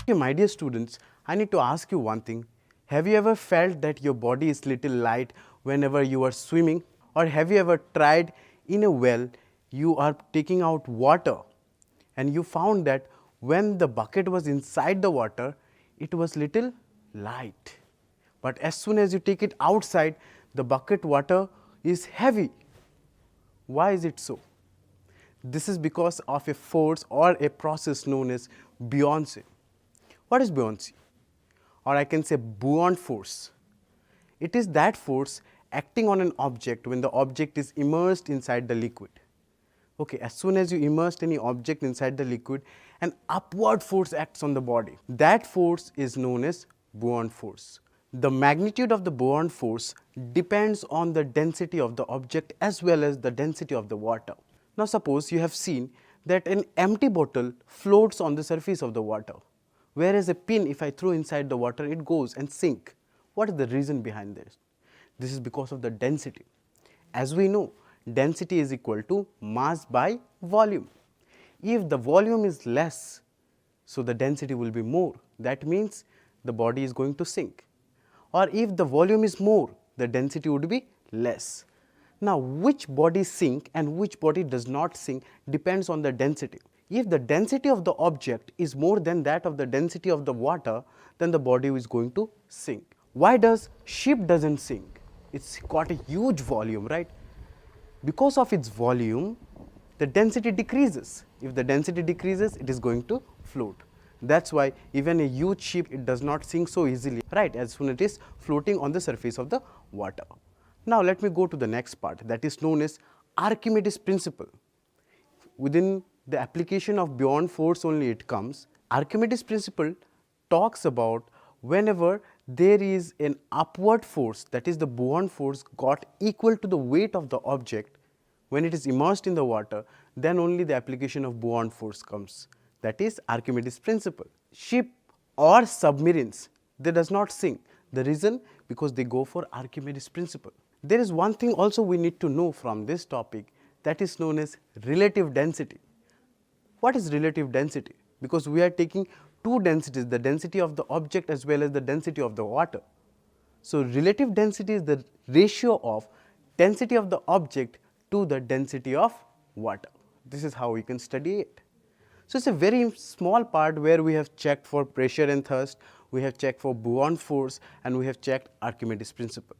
Okay, my dear students, I need to ask you one thing. Have you ever felt that your body is little light whenever you are swimming? Or have you ever tried in a well, you are taking out water and you found that when the bucket was inside the water, it was little light. But as soon as you take it outside, the bucket water is heavy. Why is it so? This is because of a force or a process known as buoyancy. What is buoyancy? Or I can say buoyant force. It is that force acting on an object when the object is immersed inside the liquid. Okay, as soon as you immersed any object inside the liquid, an upward force acts on the body. That force is known as buoyant force. The magnitude of the buoyant force depends on the density of the object as well as the density of the water. Now suppose you have seen that an empty bottle floats on the surface of the water, whereas a pin, if I throw inside the water, it goes and sinks. What is the reason behind this? This is because of the density. As we know, density is equal to mass by volume. If the volume is less, so the density will be more. That means the body is going to sink. Or if the volume is more, the density would be less. Now, which body sink and which body does not sink depends on the density. If the density of the object is more than that of the density of the water, then the body is going to sink. Why does ship doesn't sink? It's got a huge volume, right? Because of its volume, the density decreases. If the density decreases, it is going to float. That's why even a huge ship, it does not sink so easily, right, as soon as it is floating on the surface of the water. Now let me go to the next part, that is known as Archimedes principle. Within the application of buoyant force only it comes. Archimedes principle talks about whenever there is an upward force, that is the buoyant force got equal to the weight of the object when it is immersed in the water, then only the application of buoyant force comes. That is Archimedes principle. Ship or submarines, they does not sink. The reason? Because they go for Archimedes principle. There is one thing also we need to know from this topic, that is known as relative density. What is relative density? Because we are taking two densities, the density of the object as well as the density of the water. So relative density is the ratio of density of the object to the density of water. This is how we can study it. So it's a very small part where we have checked for pressure and thrust, we have checked for buoyant force, and we have checked Archimedes principle.